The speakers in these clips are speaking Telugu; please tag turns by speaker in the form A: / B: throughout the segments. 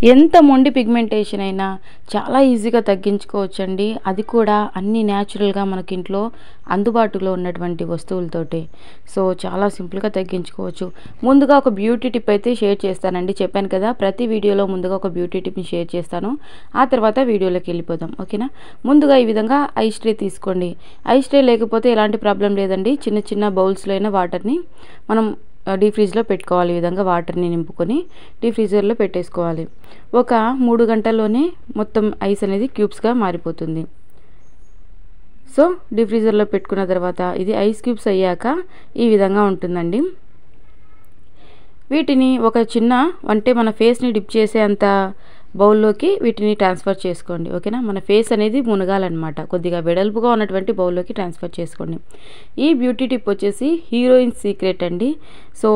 A: ఎంత మొండి పిగ్మెంటేషన్ అయినా చాలా ఈజీగా తగ్గించుకోవచ్చండి. అది కూడా అన్నీ న్యాచురల్‌గా మనకి ఇంట్లో అందుబాటులో ఉన్నటువంటి వస్తువులతోటి. సో, చాలా సింపుల్‌గా తగ్గించుకోవచ్చు. ముందుగా ఒక బ్యూటీ టిప్ అయితే షేర్ చేస్తానండి. చెప్పాను కదా! ప్రతి వీడియోలో ముందుగా ఒక బ్యూటీ టిప్‌ని షేర్ చేస్తాను. ఆ తర్వాత వీడియోలోకి వెళ్ళిపోదాం. ఓకేనా? ముందుగా ఈ విధంగా ఐస్ ట్రే తీసుకోండి. ఐస్ ట్రే లేకపోతే ఎలాంటి ప్రాబ్లం లేదండి. చిన్న చిన్న బౌల్స్‌లో అయిన వాటర్‌ని మనం డీప్ ఫ్రిడ్జ్‌లో పెట్టుకోవాలి. ఈ విధంగా వాటర్‌ని నింపుకొని డీప్ ఫ్రీజర్‌లో పెట్టేసుకోవాలి. ఒక 3 గంటల్లోనే మొత్తం ఐస్ అనేది క్యూబ్స్‌గా మారిపోతుంది. సో, డీప్ ఫ్రీజర్‌లో పెట్టుకున్న తర్వాత ఇది ఐస్ క్యూబ్స్ అయ్యాక ఈ విధంగా ఉంటుందండి. వీటిని ఒక చిన్న అంటే మన ఫేస్‌ని డిప్ చేసే అంత బౌల్లోకి వీటిని ట్రాన్స్ఫర్ చేసుకోండి. ఓకేనా? మన ఫేస్ అనేది మునగాలన్నమాట. కొద్దిగా వెడల్పుగా ఉన్నటువంటి బౌల్లోకి ట్రాన్స్ఫర్ చేసుకోండి. ఈ బ్యూటీ టిప్ వచ్చేసి హీరోయిన్ సీక్రెట్ అండి. సో,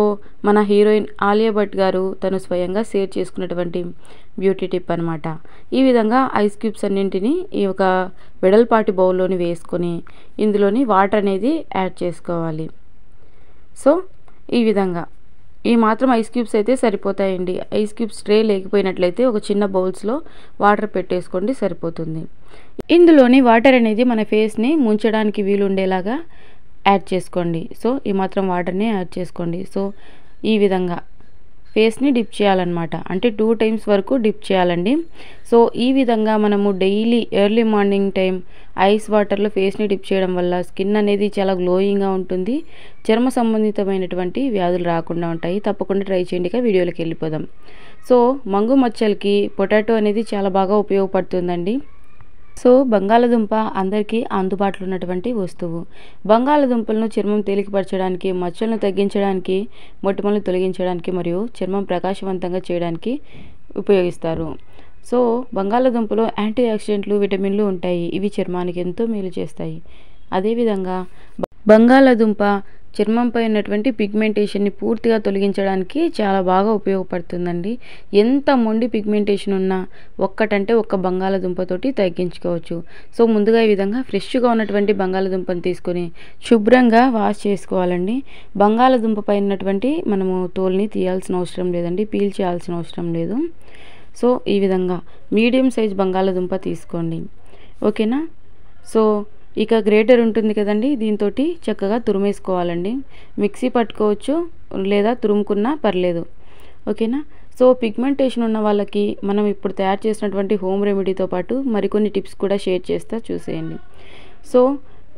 A: మన హీరోయిన్ ఆలియా భట్ గారు తను స్వయంగా షేర్ చేసుకున్నటువంటి బ్యూటీ టిప్ అనమాట. ఈ విధంగా ఐస్ క్యూబ్స్ అన్నింటినీ ఈ ఒక వెడల్పాటి బౌల్లోని వేసుకొని ఇందులోని వాటర్ అనేది యాడ్ చేసుకోవాలి. సో, ఈ విధంగా ఈ మాత్రం ఐస్ క్యూబ్స్ అయితే సరిపోతాయండి. ఐస్ క్యూబ్స్ ట్రే లేకపోయినట్లయితే ఒక చిన్న బౌల్స్‌లో వాటర్ పెట్టేసుకోండి సరిపోతుంది. ఇందులోని వాటర్ అనేది మన ఫేస్‌ని ముంచడానికి వీలుండేలాగా యాడ్ చేసుకోండి. సో, ఈ మాత్రం వాటర్‌ని యాడ్ చేసుకోండి. సో, ఈ విధంగా ఫేస్‌ని డిప్ చేయాలన్నమాట. అంటే 2 టైమ్స్ వరకు డిప్ చేయాలండి. సో, ఈ విధంగా మనము daily early morning time ice వాటర్‌లో ఫేస్‌ని డిప్ చేయడం వల్ల స్కిన్ అనేది చాలా గ్లోయింగ్‌గా ఉంటుంది. చర్మ సంబంధితమైనటువంటి వ్యాధులు రాకుండా ఉంటాయి. తప్పకుండా ట్రై చేయండి. ఇక వీడియోలోకి వెళ్ళిపోదాం. సో, మంగు మచ్చలకి పొటాటో అనేది చాలా బాగా ఉపయోగపడుతుందండి. సో, బంగాళదుంప అందరికీ అందుబాటులో ఉన్నటువంటి వస్తువు. బంగాళదుంపలను చర్మం తేలికపరచడానికి, మచ్చలను తగ్గించడానికి, మొటిమలను తొలగించడానికి మరియు చర్మం ప్రకాశవంతంగా చేయడానికి ఉపయోగిస్తారు. సో, బంగాళదుంపలో యాంటీ ఆక్సిడెంట్లు, విటమిన్లు ఉంటాయి. ఇవి చర్మానికి ఎంతో మేలు చేస్తాయి. అదేవిధంగా బంగాళదుంప చర్మంపై ఉన్నటువంటి పిగ్మెంటేషన్ని పూర్తిగా తొలగించడానికి చాలా బాగా ఉపయోగపడుతుందండి. ఎంత మొండి పిగ్మెంటేషన్ ఉన్నా ఒక్కటంటే ఒక్క బంగాళదుంపతోటి తగ్గించుకోవచ్చు. సో, ముందుగా ఈ విధంగా ఫ్రెష్‌గా ఉన్నటువంటి బంగాళదుంపను తీసుకొని శుభ్రంగా వాష్ చేసుకోవాలండి. బంగాళదుంప పైన ఉన్నటువంటి మనము తోలుని తీయాల్సిన అవసరం లేదండి. పీల్ చేయాల్సిన అవసరం లేదు. సో, ఈ విధంగా మీడియం సైజ్ బంగాళదుంప తీసుకోండి. ఓకేనా? సో, ఇక గ్రేటర్ ఉంటుంది కదండి, దీంతోటి చక్కగా తురిమేసుకోవాలండి. మిక్సీ పట్టుకోవచ్చు లేదా తురుముకున్నా పర్లేదు. ఓకేనా? సో, పిగ్మెంటేషన్ ఉన్న వాళ్ళకి మనం ఇప్పుడు తయారు చేసినటువంటి హోమ్ రెమెడీతో పాటు మరికొన్ని టిప్స్ కూడా షేర్ చేస్తా చూసేయండి. సో,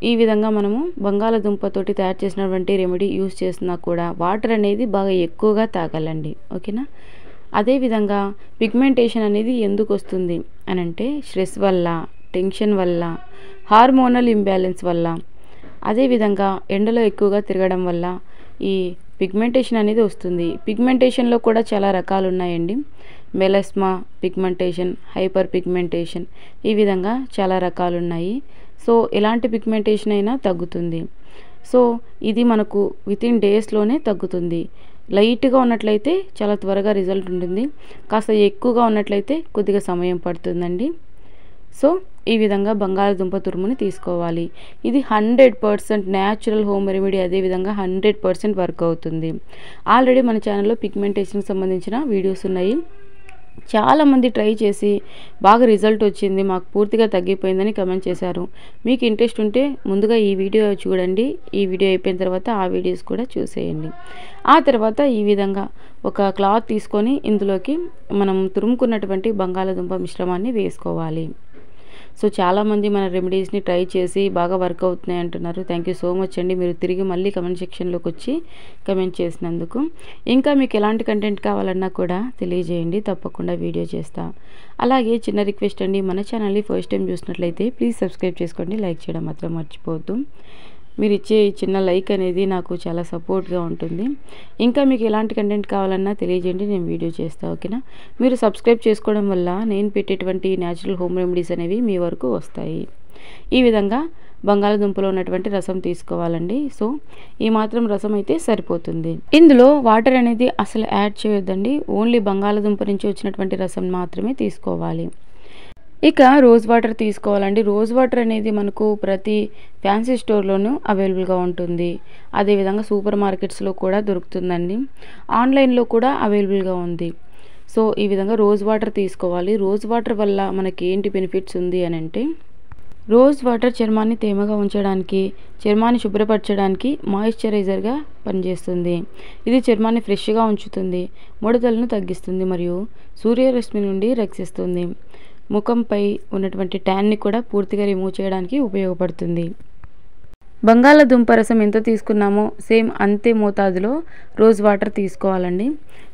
A: ఈ విధంగా మనము బంగాళదుంపతోటి తయారు చేసినటువంటి రెమెడీ యూజ్ చేసినా కూడా వాటర్ అనేది బాగా ఎక్కువగా తాగాలండి. ఓకేనా? అదేవిధంగా పిగ్మెంటేషన్ అనేది ఎందుకు వస్తుంది అనంటే స్ట్రెస్ వల్ల, టెన్షన్ వల్ల, హార్మోనల్ ఇంబ్యాలెన్స్ వల్ల, అదేవిధంగా ఎండలో ఎక్కువగా తిరగడం వల్ల ఈ పిగ్మెంటేషన్ అనేది వస్తుంది. పిగ్మెంటేషన్లో కూడా చాలా రకాలు ఉన్నాయండి. మెలస్మా పిగ్మెంటేషన్, హైపర్ పిగ్మెంటేషన్, ఈ విధంగా చాలా రకాలు ఉన్నాయి. సో, ఎలాంటి పిగ్మెంటేషన్ అయినా తగ్గుతుంది. సో, ఇది మనకు వితిన్ డేస్‌లోనే తగ్గుతుంది. లైట్‌గా ఉన్నట్లయితే చాలా త్వరగా రిజల్ట్ ఉంటుంది. కాస్త ఎక్కువగా ఉన్నట్లయితే కొద్దిగా సమయం పడుతుందండి. సో, ఈ విధంగా బంగాళదుంప తురుముని తీసుకోవాలి. ఇది 100% న్యాచురల్ హోమ్ రెమెడీ. అదేవిధంగా 100% వర్క్ అవుతుంది. ఆల్రెడీ మన ఛానల్లో పిగ్మెంటేషన్‌కి సంబంధించిన వీడియోస్ ఉన్నాయి. చాలామంది ట్రై చేసి బాగా రిజల్ట్ వచ్చింది, మాకు పూర్తిగా తగ్గిపోయిందని కమెంట్ చేశారు. మీకు ఇంట్రెస్ట్ ఉంటే ముందుగా ఈ వీడియో చూడండి. ఈ వీడియో అయిపోయిన తర్వాత ఆ వీడియోస్ కూడా చూసేయండి. ఆ తర్వాత ఈ విధంగా ఒక క్లాత్ తీసుకొని ఇందులోకి మనం తురుముకున్నటువంటి బంగాళదుంప మిశ్రమాన్ని వేసుకోవాలి. సో, చాలామంది మన రెమెడీస్‌ని ట్రై చేసి బాగా వర్క్ అవుతున్నాయి అంటున్నారు. థ్యాంక్ యూ సో మచ్ అండి. మీరు తిరిగి మళ్ళీ కమెంట్ సెక్షన్‌లోకి వచ్చి కమెంట్ చేసినందుకు. ఇంకా మీకు ఎలాంటి కంటెంట్ కావాలన్నా కూడా తెలియజేయండి. తప్పకుండా వీడియో చేస్తా. అలాగే చిన్న రిక్వెస్ట్ అండి, మన ఛానల్‌ని ఫస్ట్ టైం చూసినట్లయితే ప్లీజ్ సబ్స్క్రైబ్ చేసుకోండి. లైక్ చేయడం మాత్రం మర్చిపోవద్దు. మీరు ఇచ్చే ఈ చిన్న లైక్ అనేది నాకు చాలా సపోర్ట్గా ఉంటుంది. ఇంకా మీకు ఎలాంటి కంటెంట్ కావాలన్నా తెలియజేయండి, నేను వీడియో చేస్తాను. ఓకేనా? మీరు సబ్స్క్రైబ్ చేసుకోవడం వల్ల నేను పెట్టేటువంటి న్యాచురల్ హోమ్ రెమెడీస్ అనేవి మీ వరకు వస్తాయి. ఈ విధంగా బంగాళదుంపలో ఉన్నటువంటి రసం తీసుకోవాలండి. సో, ఈ మాత్రం రసం అయితే సరిపోతుంది. ఇందులో వాటర్ అనేది అసలు యాడ్ చేయొద్దండి. ఓన్లీ బంగాళదుంప నుంచి వచ్చినటువంటి రసం మాత్రమే తీసుకోవాలి. ఇక రోజ్ వాటర్ తీసుకోవాలండి. రోజ్ వాటర్ అనేది మనకు ప్రతి ఫ్యాన్సీ స్టోర్లోనూ అవైలబుల్గా ఉంటుంది. అదేవిధంగా సూపర్ మార్కెట్స్లో కూడా దొరుకుతుందండి. ఆన్లైన్లో కూడా అవైలబుల్గా ఉంది. సో ఈ విధంగా రోజ్ వాటర్ తీసుకోవాలి. రోజ్ వాటర్ వల్ల మనకి ఏంటి బెనిఫిట్స్ ఉంది అని అంటే, రోజ్ వాటర్ చర్మాన్ని తేమగా ఉంచడానికి, చర్మాన్ని శుభ్రపరచడానికి మాయిశ్చరైజర్గా పనిచేస్తుంది. ఇది చర్మాన్ని ఫ్రెష్గా ఉంచుతుంది, ముడతలను తగ్గిస్తుంది మరియు సూర్యరశ్మి నుండి రక్షిస్తుంది. ముఖంపై ఉన్నటువంటి ట్యాన్ని కూడా పూర్తిగా రిమూవ్ చేయడానికి ఉపయోగపడుతుంది. బంగాళదుంప రసం ఎంత తీసుకున్నామో సేమ్ అంతే మోతాదులో రోజ్ వాటర్ తీసుకోవాలండి.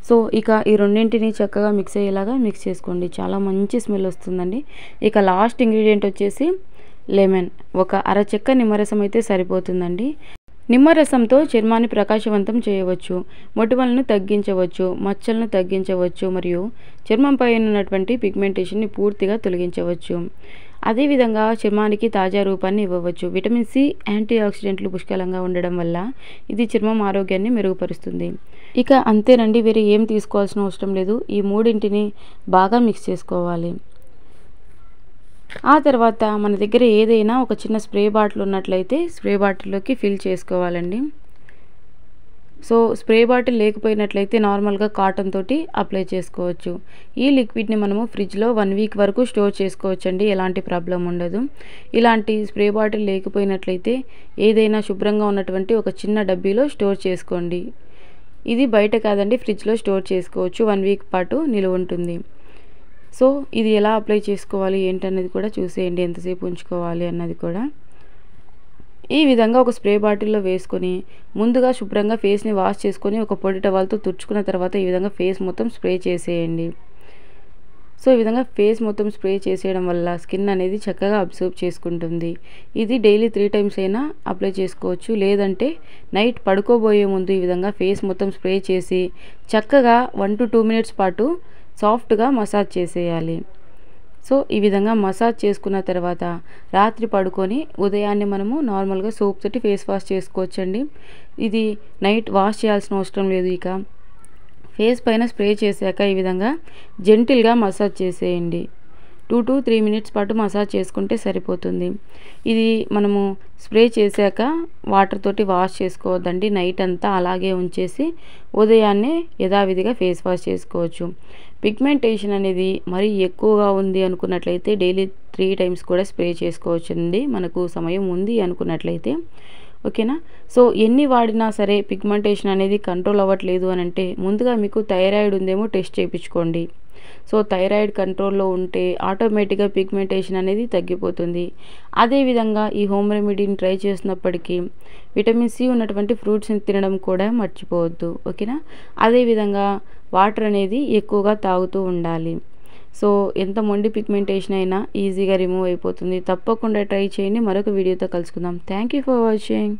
A: సో ఇక ఈ రెండింటిని చక్కగా మిక్స్ అయ్యేలాగా మిక్స్ చేసుకోండి. చాలా మంచి స్మెల్ వస్తుందండి. ఇక లాస్ట్ ఇంగ్రీడియంట్ వచ్చేసి లెమన్. ఒక అరచెక్క నిమ్మరసం అయితే సరిపోతుందండి. నిమ్మరసంతో చర్మాన్ని ప్రకాశవంతం చేయవచ్చు, మొటిమలను తగ్గించవచ్చు, మచ్చలను తగ్గించవచ్చు మరియు చర్మంపై ఉన్నటువంటి పిగ్మెంటేషన్ని పూర్తిగా తొలగించవచ్చు. అదేవిధంగా చర్మానికి తాజా రూపాన్ని ఇవ్వవచ్చు. విటమిన్ సి, యాంటీ ఆక్సిడెంట్లు పుష్కలంగా ఉండడం వల్ల ఇది చర్మం ఆరోగ్యాన్ని మెరుగుపరుస్తుంది. ఇక అంతేనండి, వేరే ఏం తీసుకోవాల్సిన అవసరం లేదు. ఈ మూడింటిని బాగా మిక్స్ చేసుకోవాలి. ఆ తర్వాత మన దగ్గర ఏదైనా ఒక చిన్న స్ప్రే బాటిల్ ఉన్నట్లయితే స్ప్రే బాటిల్లోకి ఫిల్ చేసుకోవాలండి. సో స్ప్రే బాటిల్ లేకపోయినట్లయితే నార్మల్గా కాటన్ తోటి అప్లై చేసుకోవచ్చు. ఈ లిక్విడ్ని మనము ఫ్రిడ్జ్లో 1 వీక్ వరకు స్టోర్ చేసుకోవచ్చండి, ఎలాంటి ప్రాబ్లం ఉండదు. ఇలాంటి స్ప్రే బాటిల్ లేకపోయినట్లయితే ఏదైనా శుభ్రంగా ఉన్నటువంటి ఒక చిన్న డబ్బీలో స్టోర్ చేసుకోండి. ఇది బయట కాదండి, ఫ్రిడ్జ్లో స్టోర్ చేసుకోవచ్చు. 1 వీక్ పాటు నిలువ ఉంటుంది. సో ఇది ఎలా అప్లై చేసుకోవాలి ఏంటన్నది కూడా చూసేయండి, ఎంతసేపు ఉంచుకోవాలి అన్నది కూడా. ఈ విధంగా ఒక స్ప్రే బాటిల్లో వేసుకొని ముందుగా శుభ్రంగా ఫేస్ని వాష్ చేసుకొని ఒక పొడి టవల్తో తుడుచుకున్న తర్వాత ఈ విధంగా ఫేస్ మొత్తం స్ప్రే చేసేయండి. సో ఈ విధంగా ఫేస్ మొత్తం స్ప్రే చేసేయడం వల్ల స్కిన్ అనేది చక్కగా అబ్జర్వ్ చేసుకుంటుంది. ఇది డైలీ 3 టైమ్స్ అయినా అప్లై చేసుకోవచ్చు. లేదంటే నైట్ పడుకోబోయే ముందు ఈ విధంగా ఫేస్ మొత్తం స్ప్రే చేసి చక్కగా 1 to 2 మినిట్స్ పాటు సాఫ్ట్గా మసాజ్ చేసేయాలి. సో ఈ విధంగా మసాజ్ చేసుకున్న తర్వాత రాత్రి పడుకొని ఉదయాన్నే మనము నార్మల్గా సోప్ తోటి ఫేస్ వాష్ చేసుకోవచ్చండి. ఇది నైట్ వాష్ చేయాల్సిన అవసరం లేదు. ఇక ఫేస్ పైన స్ప్రే చేశాక ఈ విధంగా జెంటిల్గా మసాజ్ చేసేయండి. 2 to 3 మినిట్స్ పాటు మసాజ్ చేసుకుంటే సరిపోతుంది. ఇది మనము స్ప్రే చేశాక వాటర్ తోటి వాష్ చేసుకోవద్దండి. నైట్ అంతా అలాగే ఉంచేసి ఉదయాన్నే యథావిధిగా ఫేస్ వాష్ చేసుకోవచ్చు. పిగ్మెంటేషన్ అనేది మరీ ఎక్కువగా ఉంది అనుకున్నట్లయితే డైలీ 3 టైమ్స్ కూడా స్ప్రే చేసుకోవచ్చండి, మనకు సమయం ఉంది అనుకున్నట్లయితే. ఓకేనా. సో ఎన్ని వాడినా సరే పిగ్మెంటేషన్ అనేది కంట్రోల్ అవ్వట్లేదు అని అంటే ముందుగా మీకు థైరాయిడ్ ఉందేమో టెస్ట్ చేయించుకోండి. సో థైరాయిడ్ కంట్రోల్లో ఉంటే ఆటోమేటిక్గా పిగ్మెంటేషన్ అనేది తగ్గిపోతుంది. అదేవిధంగా ఈ హోమ్ రెమెడీని ట్రై చేసినప్పటికీ విటమిన్ సి ఉన్నటువంటి ఫ్రూట్స్ని తినడం కూడా మర్చిపోవద్దు. ఓకేనా. అదేవిధంగా వాటర్ అనేది ఎక్కువగా తాగుతూ ఉండాలి. సో ఎంత మొండి పిగ్మెంటేషన్ అయినా ఈజీగా రిమూవ్ అయిపోతుంది. తప్పకుండా ట్రై చేయండి. మరొక వీడియోతో కలుసుకుందాం. Thank you for watching.